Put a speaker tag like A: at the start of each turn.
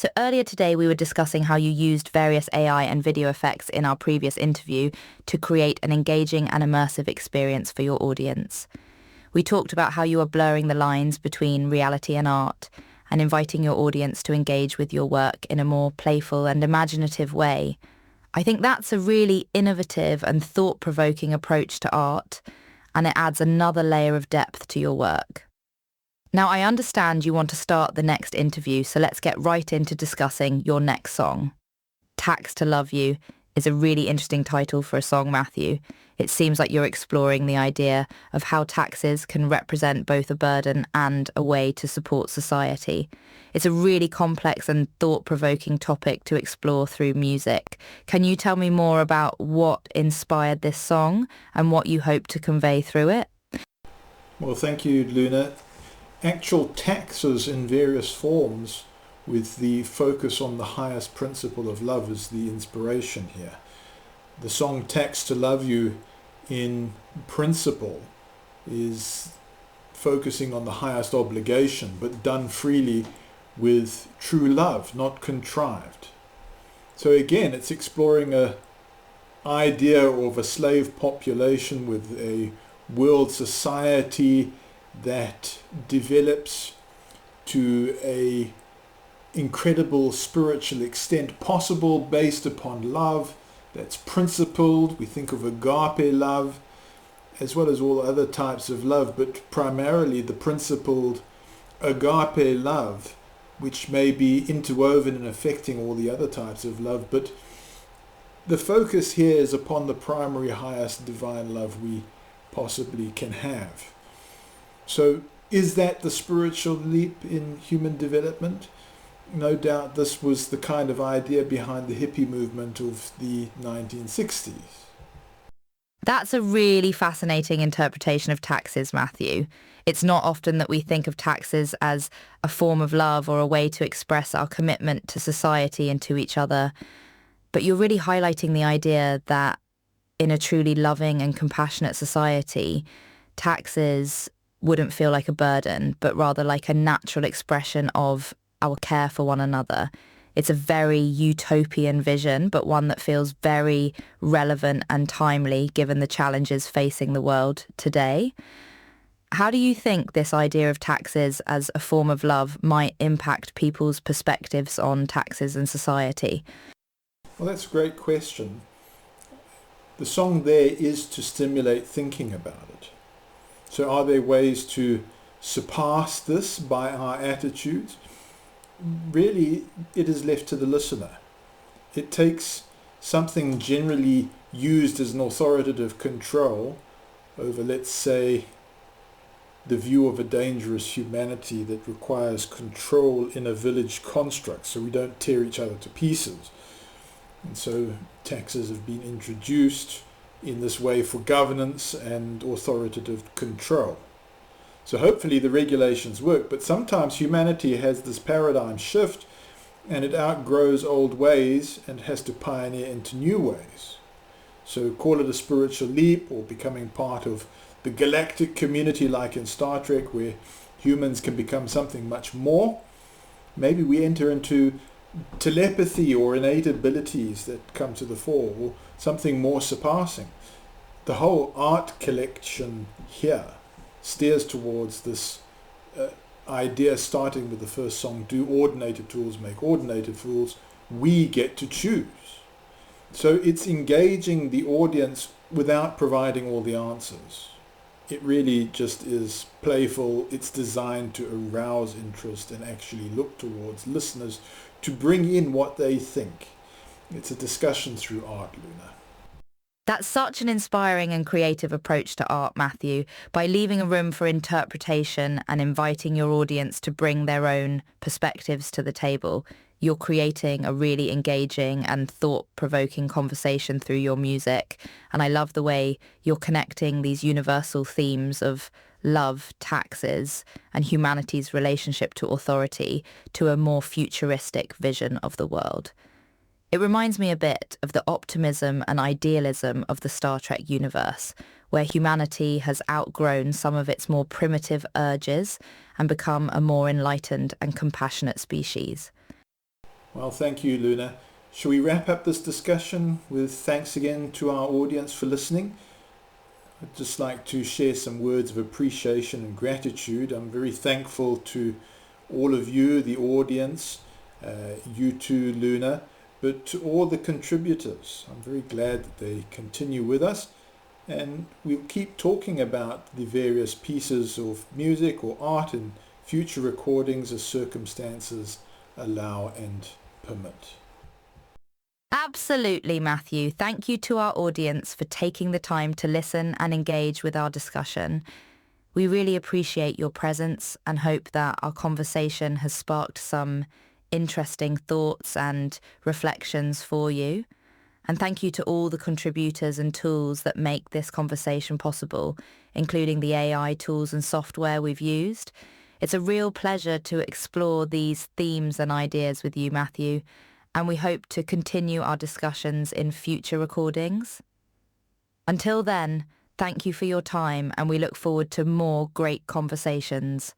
A: So earlier today, we were discussing how you used various AI and video effects in our previous interview to create an engaging and immersive experience for your audience. We talked about how you are blurring the lines between reality and art and inviting your audience to engage with your work in a more playful and imaginative way. I think that's a really innovative and thought-provoking approach to art, and it adds another layer of depth to your work. Now, I understand you want to start the next interview, so let's get right into discussing your next song. Tax to Love You is a really interesting title for a song, Matthew. It seems like you're exploring the idea of how taxes can represent both a burden and a way to support society. It's a really complex and thought-provoking topic to explore through music. Can you tell me more about what inspired this song and what you hope to convey through it?
B: Well, thank you, Luna. Actual taxes in various forms with the focus on the highest principle of love is the inspiration here. The song Tax to Love You in principle is focusing on the highest obligation, but done freely with true love, not contrived. So again, it's exploring a idea of a slave population with a world society that develops to a incredible spiritual extent possible based upon love that's principled. We think of agape love as well as all other types of love, but primarily the principled agape love, which may be interwoven and affecting all the other types of love. But the focus here is upon the primary highest divine love we possibly can have. So is that the spiritual leap in human development? No doubt this was the kind of idea behind the hippie movement of the 1960s.
A: That's a really fascinating interpretation of taxes, Matthew. It's not often that we think of taxes as a form of love or a way to express our commitment to society and to each other. But you're really highlighting the idea that in a truly loving and compassionate society, taxes wouldn't feel like a burden, but rather like a natural expression of our care for one another. It's a very utopian vision, but one that feels very relevant and timely given the challenges facing the world today. How do you think this idea of taxes as a form of love might impact people's perspectives on taxes and society?
B: Well, that's a great question. The song there is to stimulate thinking about it. So are there ways to surpass this by our attitudes? Really, it is left to the listener. It takes something generally used as an authoritative control over, let's say, the view of a dangerous humanity that requires control in a village construct so we don't tear each other to pieces. And so taxes have been introduced in this way for governance and authoritative control. So hopefully the regulations work, but sometimes humanity has this paradigm shift and it outgrows old ways and has to pioneer into new ways. So call it a spiritual leap or becoming part of the galactic community like in Star Trek where humans can become something much more. Maybe we enter into telepathy or innate abilities that come to the fore or something more surpassing. The whole art collection here steers towards this idea, starting with the first song, do ordinated tools make ordinated fools? We get to choose. So it's engaging the audience without providing all the answers. It really just is playful. It's designed to arouse interest and actually look towards listeners to bring in what they think. It's a discussion through art, Luna.
A: That's such an inspiring and creative approach to art, Matthew. By leaving a room for interpretation and inviting your audience to bring their own perspectives to the table, you're creating a really engaging and thought-provoking conversation through your music. And I love the way you're connecting these universal themes of love, taxes, and humanity's relationship to authority to a more futuristic vision of the world. It reminds me a bit of the optimism and idealism of the Star Trek universe, where humanity has outgrown some of its more primitive urges and become a more enlightened and compassionate species.
B: Well, thank you, Luna. Shall we wrap up this discussion with thanks again to our audience for listening? I'd just like to share some words of appreciation and gratitude. I'm very thankful to all of you, the audience, you too, Luna, but to all the contributors. I'm very glad that they continue with us, and we'll keep talking about the various pieces of music or art in future recordings as circumstances allow and permit.
A: Absolutely, Matthew. Thank you to our audience for taking the time to listen and engage with our discussion. We really appreciate your presence and hope that our conversation has sparked some interesting thoughts and reflections for you. And thank you to all the contributors and tools that make this conversation possible, including the AI tools and software we've used. It's a real pleasure to explore these themes and ideas with you, Matthew, and we hope to continue our discussions in future recordings. Until then, thank you for your time, and we look forward to more great conversations.